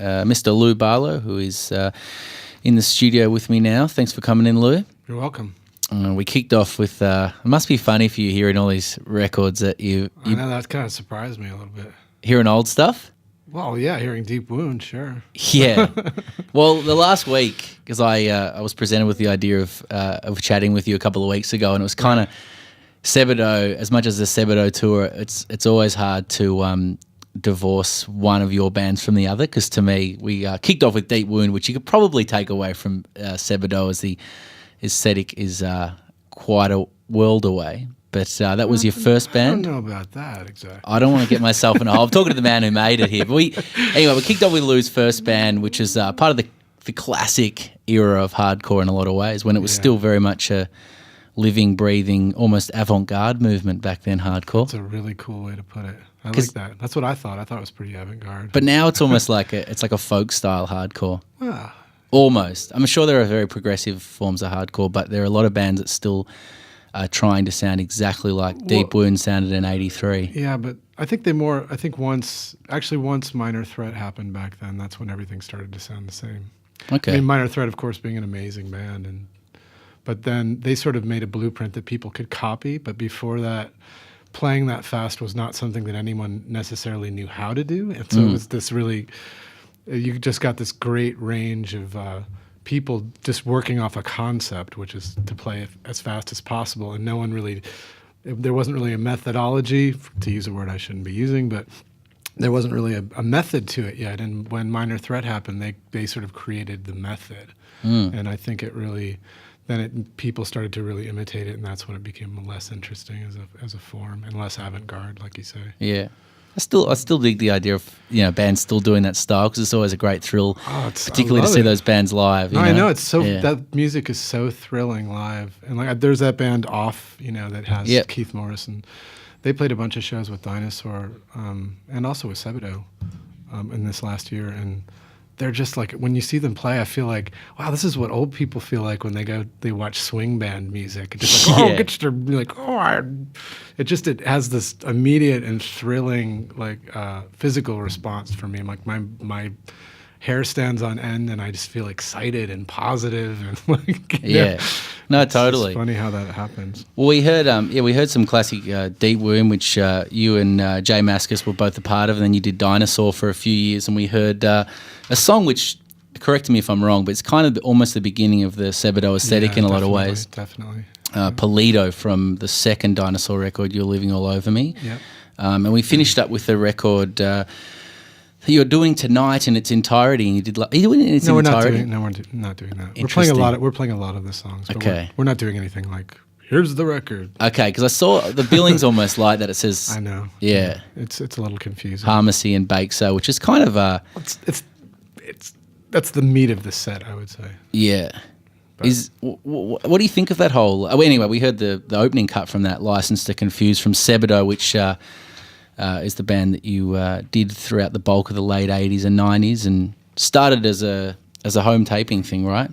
Mr. Lou Barlow, who is in the studio with me now. Thanks for coming in, Lou. You're welcome. We kicked off with, it must be funny for you hearing all these records that you I know, that kind of surprised me a little bit. hearing old stuff. Well, yeah, hearing Deep Wound, sure. Yeah. Well, the last week, because I was presented with the idea of chatting with you a couple of weeks ago, and it was kind of Sebadoh. As much as the Sebadoh tour, it's always hard to divorce one of your bands from the other. Because to me, we kicked off with Deep Wound, which you could probably take away from Sebadoh, as the aesthetic is quite a world away. But that was your first band? I don't know about that exactly. I don't want to get myself in a hole. I'm talking to the man who made it here. But we kicked off with Lou's first band, which is part of the classic era of hardcore in a lot of ways, when it was still very much a living, breathing, almost avant-garde movement back then, hardcore. That's a really cool way to put it. I like that. That's what I thought. I thought it was pretty avant-garde. But now it's almost like a folk-style hardcore. Ah. Almost. I'm sure there are very progressive forms of hardcore, but there are a lot of bands that still are trying to sound exactly like Deep Wound sounded in '83. Yeah, but I think once Minor Threat happened back then, that's when everything started to sound the same. Okay. I mean, Minor Threat, of course, being an amazing band, but then they sort of made a blueprint that people could copy, but before that, playing that fast was not something that anyone necessarily knew how to do, and so it was this really, you just got this great range of people just working off a concept, which is to play it as fast as possible, and there wasn't really a methodology, to use a word I shouldn't be using, but there wasn't really a method to it yet. And when Minor Threat happened, they sort of created the method, and I think people started to really imitate it, and that's when it became less interesting as a form and less avant-garde, like you say. Yeah. I still dig the idea of bands still doing that style, because it's always a great thrill, particularly to see those bands live. I know it's so that music is so thrilling live, and like there's that band Off, that has Keith Morrison. They played a bunch of shows with Dinosaur, and also with Sebadoh in this last year, and they're just like, when you see them play, I feel like, wow, this is what old people feel like when they watch swing band music. It's just like, it has this immediate and thrilling physical response for me. Like my hair stands on end, and I just feel excited and positive, and no, totally. It's funny how that happens. Well, we heard some classic Deep Wound, which you and Jay Mascis were both a part of, and then you did Dinosaur for a few years, and we heard a song which, correct me if I'm wrong, but it's kind of almost the beginning of the Sebadoh aesthetic in a lot of ways. Definitely. Polito from the second Dinosaur record, You're Living All Over Me. Yeah. And we finished up with the record that you're doing tonight in its entirety, and you did. Are you doing it in its entirety? We're not doing that. We're playing a lot of the songs. But okay. We're not doing anything like, here's the record. Okay, because I saw the billing's almost like that. It says, I know. Yeah. It's a little confusing. Harmacy and Bake Sale, which is kind of that's the meat of the set, I would say. Yeah. What do you think of that whole? Anyway, we heard the opening cut from that, License to Confuse, from Sebadoh, which is the band that you did throughout the bulk of the late 80s and 90s, and started as a home taping thing, right?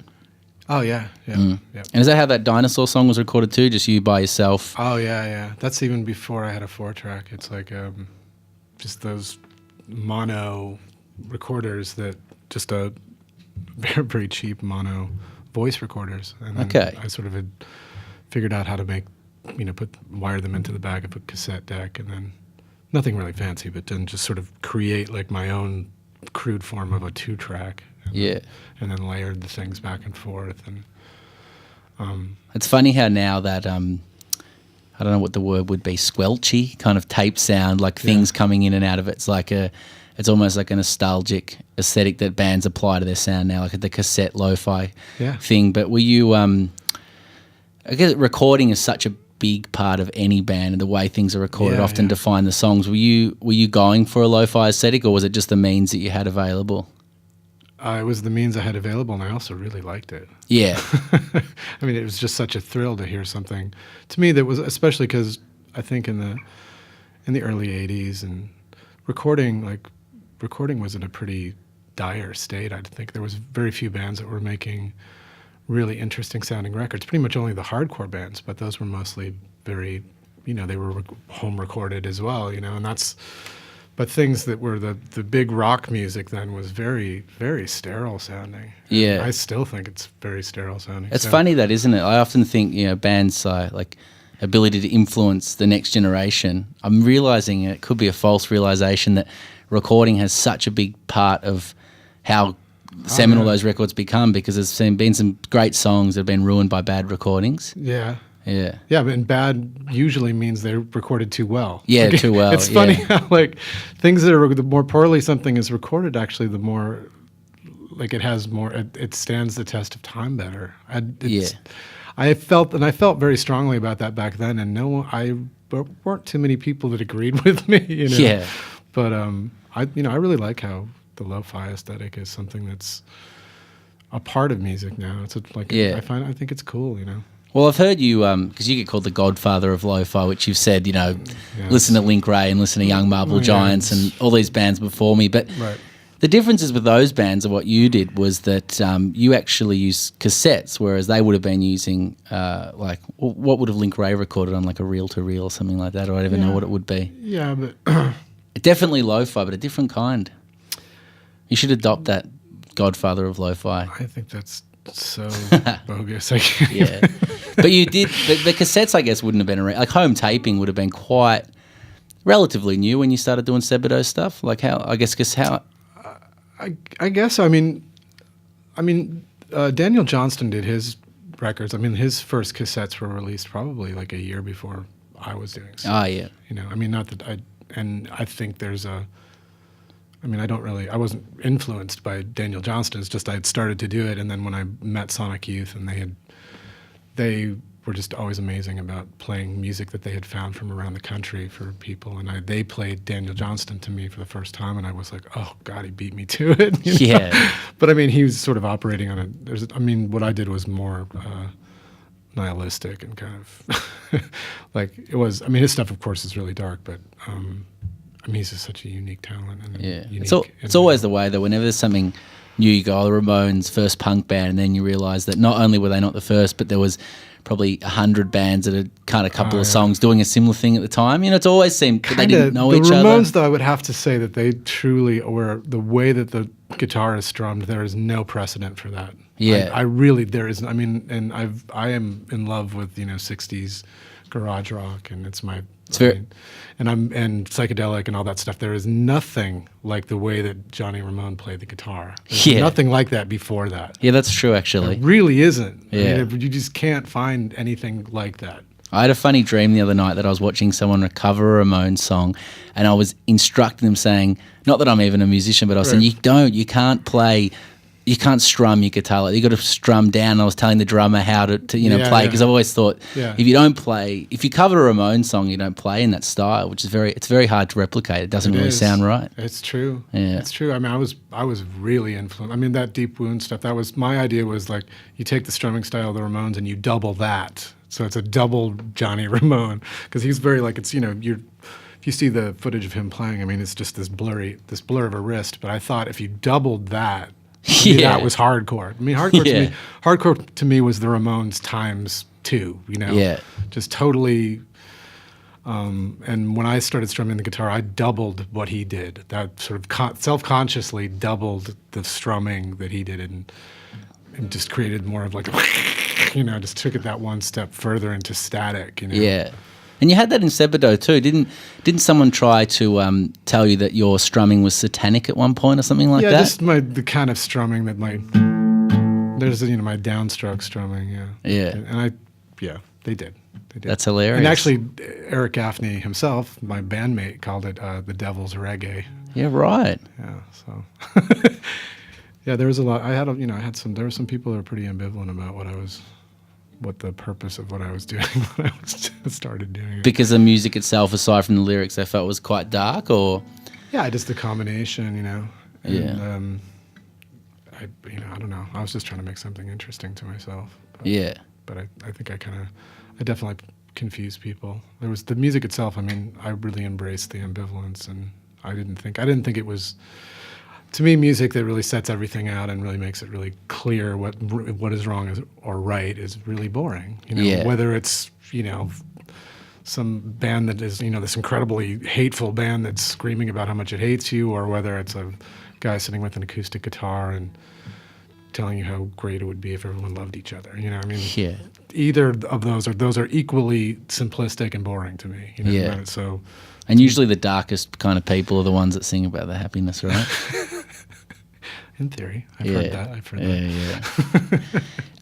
Oh, yeah. Yeah. And is that how that Dinosaur song was recorded too, just you by yourself? Oh, yeah. That's even before I had a 4-track. It's like just those mono recorders that just a very, very cheap mono voice recorders. And then I sort of had figured out how to make, wire them into the back of a cassette deck, and then nothing really fancy, but then just sort of create like my own crude form of a 2-track. And then layered the things back and forth. And it's funny how now that I don't know what the word would be, squelchy kind of tape sound, like things coming in and out of it. It's almost like a nostalgic aesthetic that bands apply to their sound now, like the cassette lo-fi thing. But were you, I guess recording is such a big part of any band, and the way things are recorded often define the songs. Were you going for a lo-fi aesthetic, or was it just the means that you had available? It was the means I had available, and I also really liked it. Yeah. I mean, it was just such a thrill to hear something, to me, that was, especially because I think in the early 80s, and recording was in a pretty dire state. I think there was very few bands that were making really interesting sounding records, pretty much only the hardcore bands, but those were mostly very, they were home recorded as well, and But things that were the big rock music then was very, very sterile sounding. Yeah. I still think it's very sterile sounding. It's funny that, isn't it? I often think, bands like ability to influence the next generation. I'm realizing it could be a false realization that recording has such a big part of how seminal those records become, because there's been some great songs that have been ruined by bad recordings. Yeah. Yeah. Yeah, but bad usually means they're recorded too well. Yeah, too well. It's funny how things that are, the more poorly something is recorded, actually, the more it has more, it stands the test of time better. I felt very strongly about that back then, and there weren't too many people that agreed with me. Yeah. But I really like how the lo-fi aesthetic is something that's a part of music now. It's I think it's cool. Well, I've heard you, because you get called the godfather of lo-fi, which you've said, listen to Link Ray and listen to Young Marble Giants and all these bands before me. But the differences with those bands and what you did was that you actually used cassettes, whereas they would have been using, what would have Link Ray recorded on, like a reel-to-reel or something like that? Or I don't even know what it would be. Yeah, but... Definitely lo-fi, but a different kind. You should adopt that godfather of lo-fi. I think that's so bogus. Yeah. But you did, the cassettes, I guess, wouldn't have been around. Like home taping would have been quite relatively new when you started doing Sebadoh stuff. Like how, I guess, I guess, I mean, Daniel Johnston did his records. I mean, his first cassettes were released probably like a year before I was doing so. Oh, yeah. Not that I think there's I wasn't influenced by Daniel Johnston. It's just I had started to do it, and then when I met Sonic Youth, and they were just always amazing about playing music that they had found from around the country for people, and they played Daniel Johnston to me for the first time, and I was like, oh God, he beat me to it. Yeah. But he was sort of operating on what I did was more nihilistic and kind of it was. His stuff, of course, is really dark, but. He's just such a unique talent. And it's always the way that whenever there's something new, you go, the Ramones, first punk band, and then you realise that not only were they not the first, but there was probably 100 bands that had cut a couple of songs doing a similar thing at the time. It's always seemed that they didn't know each other. The Ramones, though, I would have to say that they truly were, the way that the guitar is strummed, there is no precedent for that. Yeah. There is, and I am in love with, 60s garage rock, and it's my... and psychedelic and all that stuff. There is nothing like the way that Johnny Ramone played the guitar. There's nothing like that before that. Yeah, that's true, actually. It really isn't. Yeah. You just can't find anything like that. I had a funny dream the other night that I was watching someone recover a Ramones song, and I was instructing them saying, not that I'm even a musician, but I was saying, you can't strum your guitar. Like, you got to strum down. And I was telling the drummer how to play, because I've always thought if you cover a Ramones song, you don't play in that style, which is it's very hard to replicate. It doesn't really sound right. It's true. Yeah. It's true. I was really influenced. That Deep Wound stuff, that was my idea, was like you take the strumming style of the Ramones and you double that. So it's a double Johnny Ramone, because he's very if you see the footage of him playing, it's just this blur of a wrist. But I thought if you doubled that, that was hardcore. Hardcore to me was the Ramones times 2. Just totally. And when I started strumming the guitar, I doubled what he did. That sort of self-consciously doubled the strumming that he did, and just created more of like just took it that one step further into static. Yeah. And you had that in Sebadoh too, didn't someone try to tell you that your strumming was satanic at one point or something like that? Yeah, just the kind of strumming that there's my downstroke strumming, Yeah. And they did. That's hilarious. And actually, Eric Gaffney himself, my bandmate, called it the Devil's Reggae. Yeah, right. Yeah, so yeah, there was a lot. There were some people that were pretty ambivalent about what the purpose of what I was doing when I started doing it. Because the music itself, aside from the lyrics, they felt was quite dark, or? Yeah, just the combination, And, I don't know. I was just trying to make something interesting to myself. But I think I definitely confused people. There was the music itself. I really embraced the ambivalence, and I didn't think it was. To me, music that really sets everything out and really makes it really clear what is wrong or right is really boring. Whether it's some band that is, this incredibly hateful band that's screaming about how much it hates you, or whether it's a guy sitting with an acoustic guitar and telling you how great it would be if everyone loved each other. Yeah. Either of those are equally simplistic and boring to me. Yeah. So, and usually the darkest kind of people are the ones that sing about the happiness, right? In theory, I've heard that.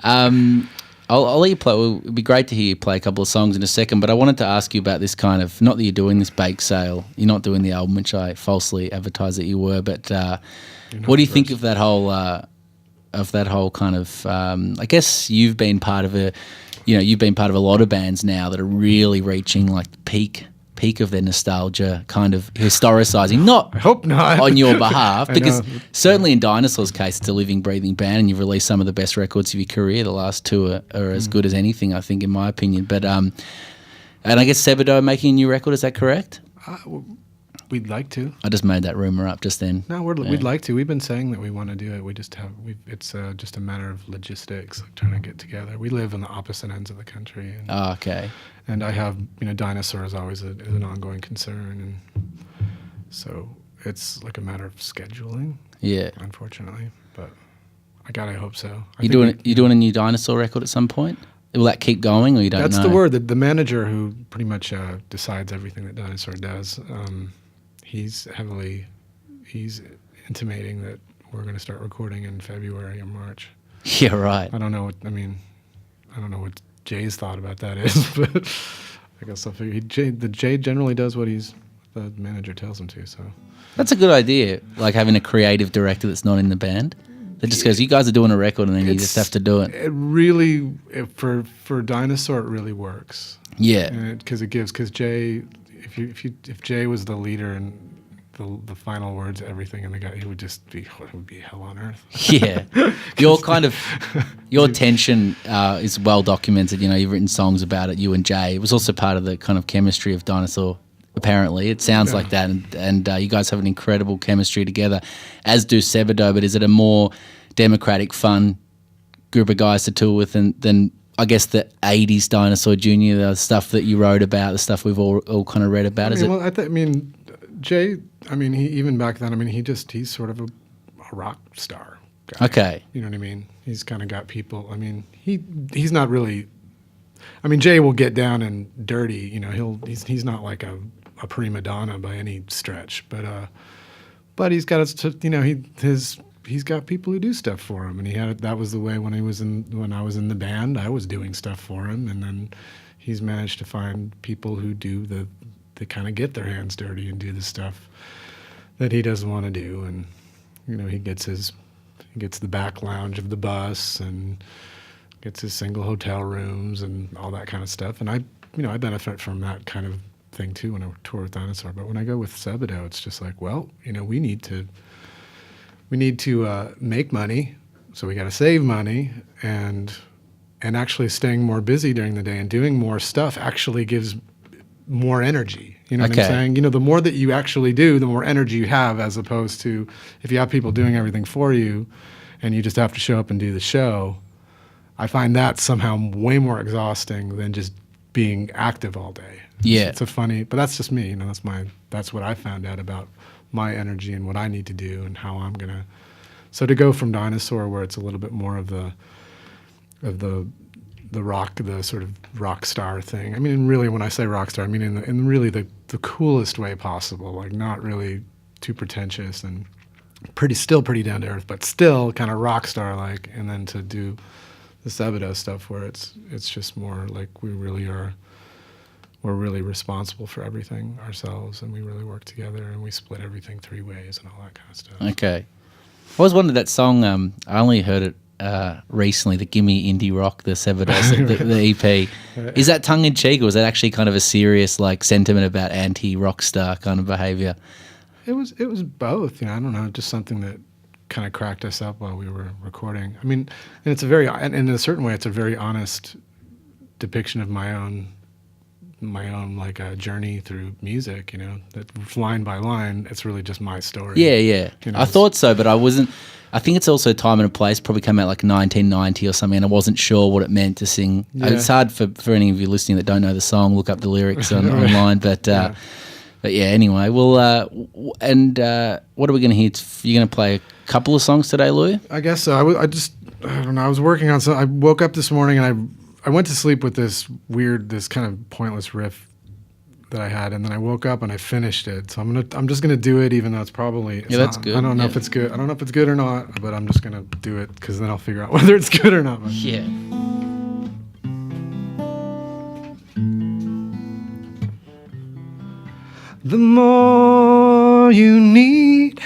Yeah. I'll let you play. It'd be great to hear you play a couple of songs in a second, but I wanted to ask you about this kind of, not that you're doing this bake sale, you're not doing the album, which I falsely advertised that you were, but what do you think of that whole kind of, I guess you've been part of a lot of bands now that are really reaching like the peak of their nostalgia, kind of historicizing, I hope not on your behalf, because know. certainly in Dinosaur's case, it's a living, breathing band, and you've released some of the best records of your career. The last two are as good as anything, I think, in my opinion. But and I guess Sebadoh making a new record, is that correct? We'd like to. I just made that rumor up just then. No, we'd like to. We've been saying that we want to do it. We just have. It's just a matter of logistics, like trying to get together. We live on the opposite ends of the country. And, okay. And I have, Dinosaur is always is an ongoing concern, and so it's like a matter of scheduling. Yeah. Unfortunately, but I hope so. You doing a new Dinosaur record at some point? Will that keep going, or you don't know? That's the word. The manager who pretty much decides everything that Dinosaur does. He's intimating that we're going to start recording in February or March. Yeah, right. I don't know what Jay's thought about that is, but I guess I'll figure. Jay generally does what the manager tells him to. So that's a good idea. Like having a creative director that's not in the band. That just goes, you guys are doing a record, and then you just have to do it. It really, for Dinosaur, it really works. Yeah, because Jay, if Jay was the leader and the final words, everything, and the guy, it would be hell on earth. Yeah, your tension is well documented. You've written songs about it. You and Jay. It was also part of the kind of chemistry of Dinosaur. Apparently, it sounds like that, and you guys have an incredible chemistry together, as do Sebadoh. But is it a more democratic, fun group of guys to tour with than I guess the '80s Dinosaur Junior, the stuff that you wrote about, the stuff we've all kind of read about? Jay. He even back then. He's sort of a rock star guy. Okay, you know what I mean. He's kind of got people. He's not really. Jay will get down and dirty. He's not like a prima donna by any stretch, but he's got he's got people who do stuff for him, and that was the way when I was in the band, I was doing stuff for him, and then he's managed to find people who do they kind of get their hands dirty and do the stuff that he doesn't want to do, and he gets the back lounge of the bus and gets his single hotel rooms and all that kind of stuff, and I benefit from that kind of thing too when I tour with Dinosaur. But when I go with Sebadoh, it's just like, well, we need to make money, so we got to save money, and actually staying more busy during the day and doing more stuff actually gives more energy. You know what I'm saying? The more that you actually do, the more energy you have, as opposed to if you have people doing everything for you and you just have to show up and do the show. I find that somehow way more exhausting than just being active all day. Yeah. It's but that's just me. That's what I found out about my energy and what I need to do and how I'm going to. So to go from Dinosaur, where it's a little bit more of the rock, the sort of rock star thing. Really, when I say rock star, in really the coolest way possible, like not really too pretentious and still pretty down to earth, but still kind of rock star like, and then to do the Sebadoh stuff where it's just more like we're really responsible for everything ourselves, and we really work together, and we split everything 3 ways and all that kind of stuff. Okay. I always wondered that song, I only heard it recently, the Gimme Indie Rock, the Sebadoh, the EP. Is that tongue-in-cheek, or was that actually kind of a serious sentiment about anti-rock star kind of behavior? It was both. I don't know, just something that kind of cracked us up while we were recording. And it's in a certain way, it's a very honest depiction of my own my own like journey through music. You know, that line by line, it's really just my story. Yeah. You know, I thought so, but I wasn't. I think it's also Time and a Place. Probably came out like 1990 or something, and I wasn't sure what it meant to sing. Yeah. It's hard for any of you listening that don't know the song. Look up the lyrics online, but. But yeah, anyway, well, and what are we going to hear? You're going to play a couple of songs today, Lou? I guess so. I don't know. I was working on something. I woke up this morning and I went to sleep with this kind of pointless riff that I had, and then I woke up and I finished it. So I'm just gonna do it, even though it's that's good. I don't know if it's good. I don't know if it's good or not, but I'm just gonna do it because then I'll figure out whether it's good or not. Yeah. The more you need,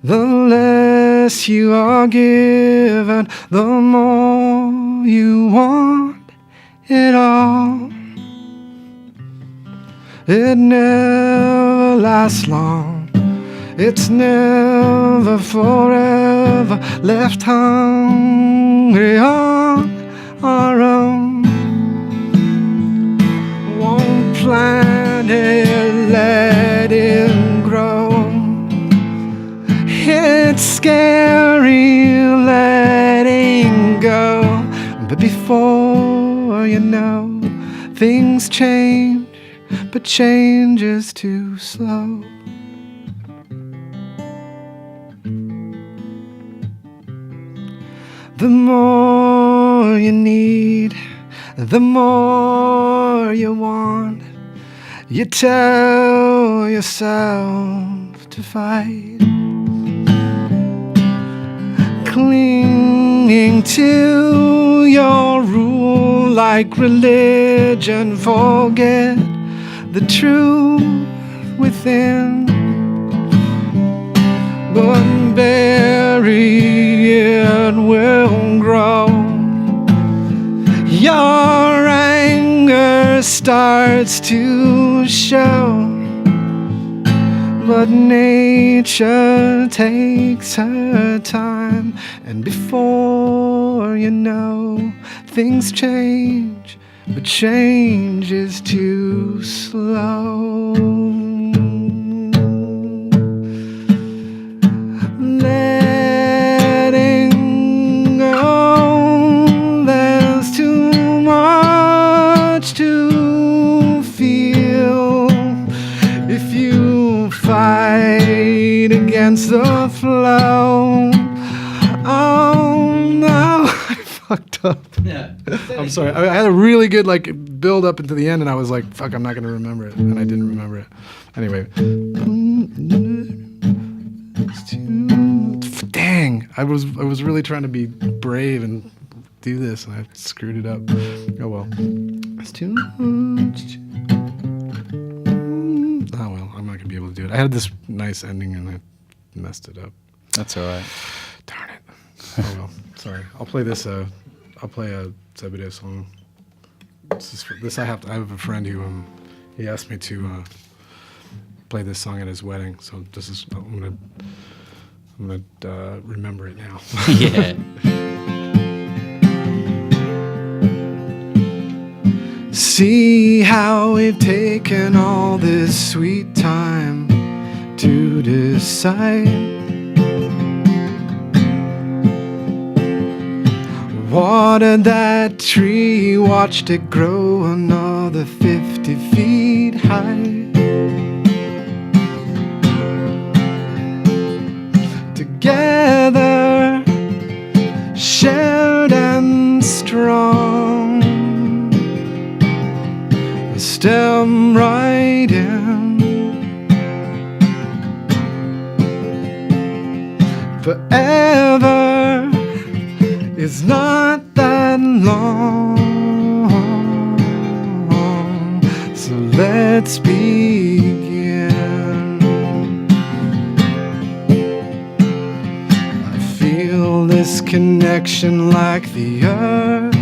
the less you are given. The more you want it all. It never lasts long. It's never forever. Left hungry on our own. Won't plan it, let it grow. It's scary letting go, but before you know, things change, but change is too slow. The more you need, the more you want. You tell yourself to fight, clinging to your rule like religion. Forget the truth within, but bury it will grow. Your anger starts to show, but nature takes her time, and before you know, things change, but change is too slow. Letting go, there's too much to feel if you fight against the flow. Oh no, I fucked up. Yeah. I'm sorry. I had a really good build up into the end, and I was like, "Fuck, I'm not gonna remember it," and I didn't remember it. Anyway, dang, I was really trying to be brave and do this, and I screwed it up. Oh well. It's too much. Oh well, I'm not gonna be able to do it. I had this nice ending, and I messed it up. That's all right. Darn it. Oh well. Sorry. I'll play this. I'll play a Sebadoh song. I have a friend who he asked me to play this song at his wedding. So this is I'm gonna remember it now. Yeah. See how we've taken all this sweet time to decide. Watered that tree, watched it grow another 50 feet high. Together, shared and strong, a stem right in. Forever is not that long, so let's begin. I feel this connection like the earth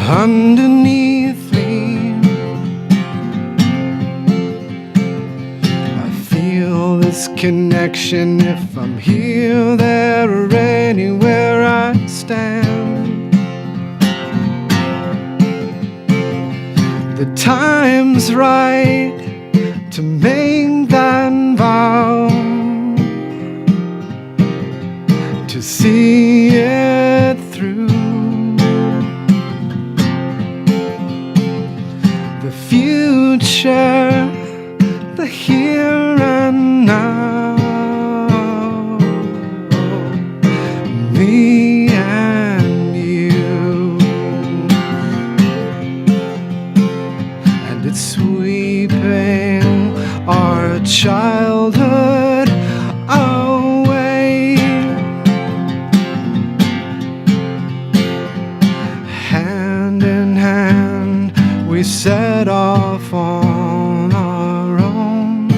underneath me. I feel this connection if I'm here, there, or anywhere I stand. The time see it through. The future, the here and now. Me and you. And it's sweeping our childhood away. Hand in hand, we set off on our own.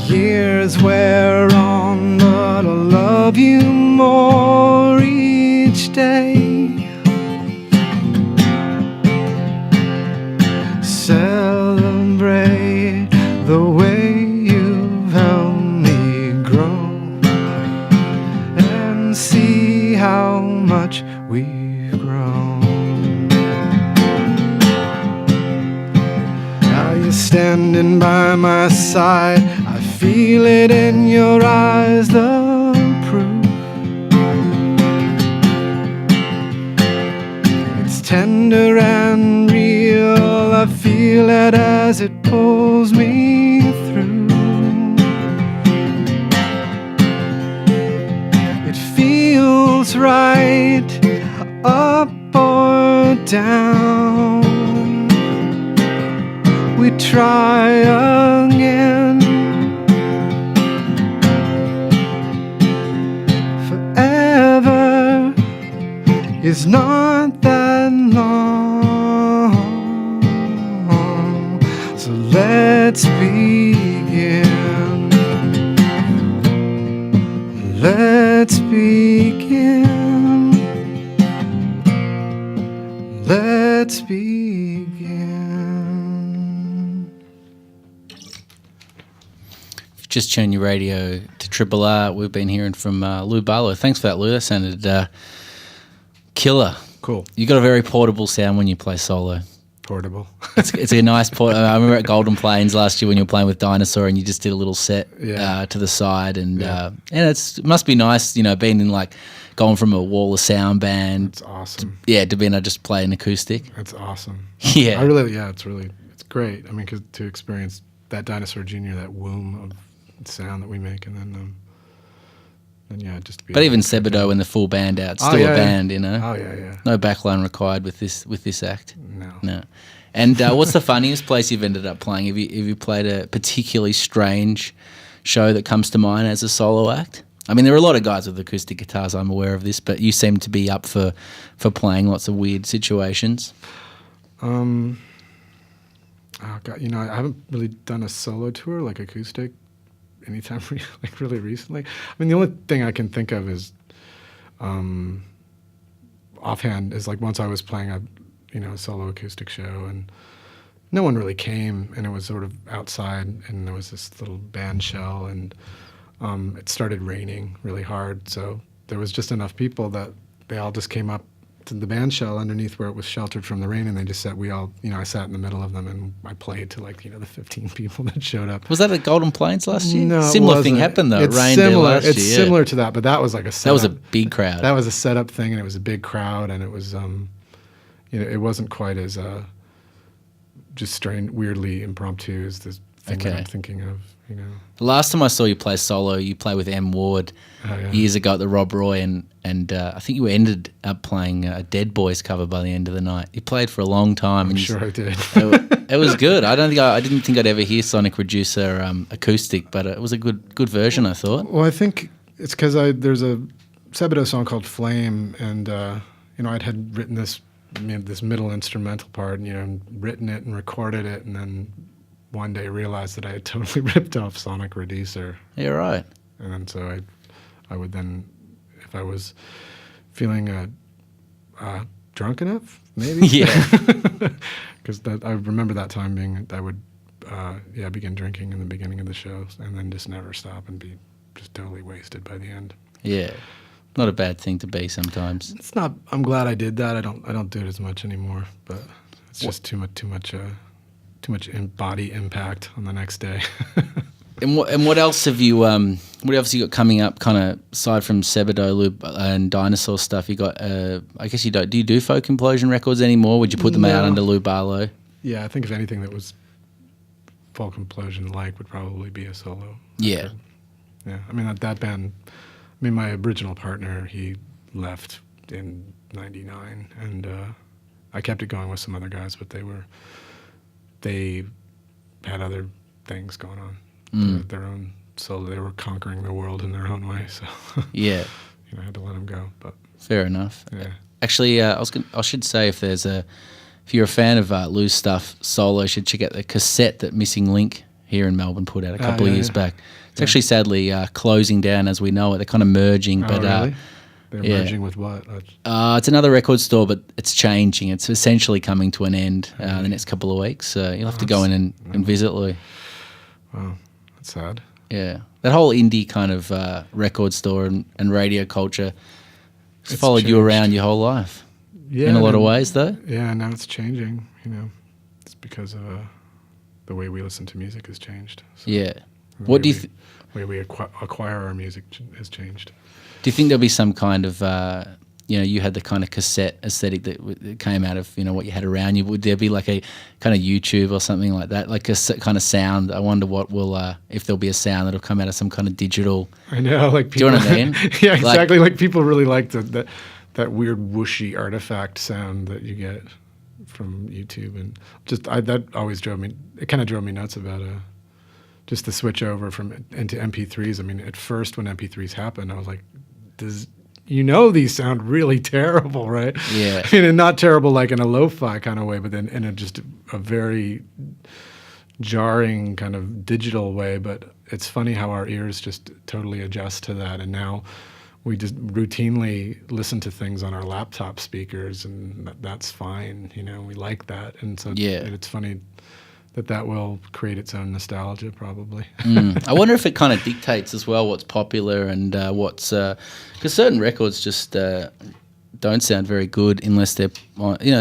Years wear on, but I love you more each day. Celebrate the way you've helped me grow and see how much we've grown. Now you're standing by my side, I feel it in your eyes, the proof. It's tender and real, I feel it as it pulls me through. It feels right, up or down. We try again. Forever is not that long. So let's begin. Let's begin. Let's begin. Just turn your radio to Triple R. We've been hearing from Lou Barlow. Thanks for that, Lou. That sounded killer. Cool. You got a very portable sound when you play solo. Portable. It's a nice port. I remember at Golden Plains last year when you were playing with Dinosaur and you just did a little set to the side, and it must be nice, being in going from a wall of sound band. It's awesome. To being able to just play an acoustic. That's awesome. Yeah. It's great. I mean, 'cause to experience that Dinosaur Junior, that womb of sound that we make, and then just. But even Sebadoh and the full band out, still a band, Oh yeah. No backline required with this act. No. And what's the funniest place you've ended up playing? Have you played a particularly strange show that comes to mind as a solo act? I mean, there are a lot of guys with acoustic guitars, I'm aware of this, but you seem to be up for playing lots of weird situations. Oh God, I haven't really done a solo tour like acoustic anytime really recently. I mean, the only thing I can think of is offhand is once I was playing a solo acoustic show and no one really came, and it was sort of outside, and there was this little band shell, and it started raining really hard, so there was just enough people that they all just came up to the band shell underneath where it was sheltered from the rain, and they just sat. I sat in the middle of them, and I played to the 15 people that showed up. Was that at Golden Plains last year? No, similar thing happened though. It's it rained similar. there last It's year. similar to that, but that was like a setup. That was a big crowd. That was a setup thing, and it was a big crowd, and it was it wasn't quite as just strange, weirdly impromptu as this thing that I'm thinking of. The last time I saw you play solo, you play with M. Ward years ago at the Rob Roy, and I think you ended up playing a Dead Boys cover by the end of the night. You played for a long time. I'm sure I did. It was good. I didn't think I'd ever hear Sonic Reducer acoustic, but it was a good version, I thought. Well, I think it's because there's a Sebadoh song called Flame, and I'd written this middle instrumental part, and written it and recorded it, and then one day realized that I had totally ripped off Sonic Reducer. Yeah, right. And then so I would then, if I was feeling drunk enough, maybe. Yeah. Because I remember that time being I would begin drinking in the beginning of the show and then just never stop and be just totally wasted by the end. Yeah. Not a bad thing to be sometimes. It's not. I'm glad I did that. I don't do it as much anymore, but it's just too much body impact on the next day. And what else have you got coming up? Kind of aside from Sebadoh, Lou, and Dinosaur stuff, you got. I guess you don't. Do you do Folk Implosion records anymore? Would you put them out under Lou Barlow? Yeah, I think if anything that was Folk Implosion like would probably be a solo. Yeah. Record. Yeah. I mean that band. I mean my original partner, he left in '99, and I kept it going with some other guys, but they had other things going on. Their own, so they were conquering the world in their own way. So yeah, I had to let them go. But fair enough. Yeah. Actually, I should say if you're a fan of Lou's stuff solo, you should check out the cassette that Missing Link here in Melbourne put out a couple of years back. It's actually sadly closing down as we know it. They're kind of merging, but really? They're merging with what? It's another record store, but it's changing. It's essentially coming to an end the next couple of weeks. So you'll have to go in and visit, Lou. Wow, that's sad. Yeah, that whole indie kind of record store and radio culture has followed you around your whole life. Yeah, in a lot of ways, though. Yeah, now it's changing. It's because of the way we listen to music has changed. So yeah. What do you? The way we acquire our music has changed. Do you think there'll be some kind of, you had the kind of cassette aesthetic that came out of, what you had around you? Would there be like a kind of YouTube or something like that, like a kind of sound? I wonder what will, if there'll be a sound that'll come out of some kind of digital. I know, like people. Do you know what I mean? Yeah, exactly. Like people really like that weird whooshy artifact sound that you get from YouTube, and that always drove me. It kind of drove me nuts about just the switch over into MP3s. I mean, at first when MP3s happened, I was like, these sound really terrible, right? Yeah. I mean, and not terrible like in a lo-fi kind of way, but then in just a very jarring kind of digital way. But it's funny how our ears just totally adjust to that. And now we just routinely listen to things on our laptop speakers, and that's fine. We like that. And so it's funny that will create its own nostalgia, probably. I wonder if it kind of dictates as well what's popular and what's... Because certain records just don't sound very good unless they're...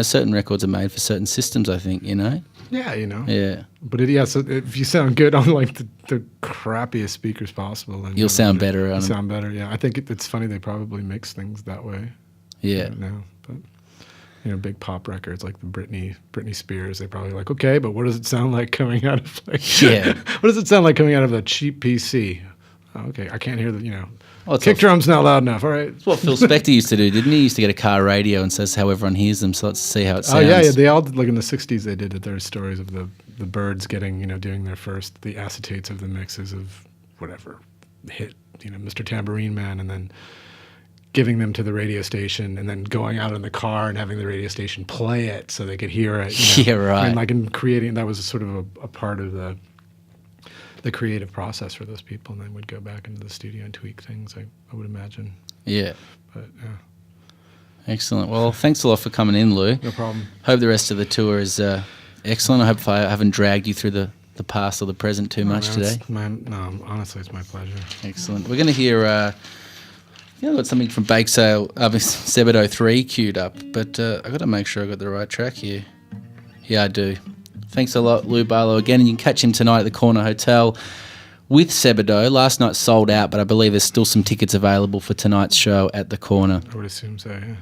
certain records are made for certain systems, I think, Yeah, Yeah. But so if you sound good on like the crappiest speakers possible, then you'll sound better on them. Sound better, yeah. I think it's funny they probably mix things that way. Yeah. Now, but... big pop records like the Britney Spears, they're probably like, okay, but what does it sound like coming out of what does it sound like coming out of a cheap PC? Oh, okay, I can't hear kick drum's not loud enough. All right. That's what Phil Spector used to do, didn't he? He used to get a car radio and says how everyone hears them, so let's see how it sounds. Oh, yeah, they all did, like in the 60s, they did it. There are stories of the Byrds getting, doing their first, the acetates of the mixes of whatever hit, Mr. Tambourine Man, and then giving them to the radio station, and then going out in the car and having the radio station play it so they could hear it. Yeah, right. And like in creating, that was sort of a part of the creative process for those people, and then would go back into the studio and tweak things, I would imagine. Yeah. But yeah. Excellent. Well, thanks a lot for coming in, Lou. No problem. Hope the rest of the tour is excellent. I hope I haven't dragged you through the past or the present too much today. Honestly, it's my pleasure. Excellent. We're going to hear... I've got something from Bake Sale, Sebadoh 3 queued up, but I've got to make sure I got the right track here. Yeah, I do. Thanks a lot, Lou Barlow, again, and you can catch him tonight at the Corner Hotel with Sebadoh. Last night sold out, but I believe there's still some tickets available for tonight's show at the Corner. I would assume so, yeah.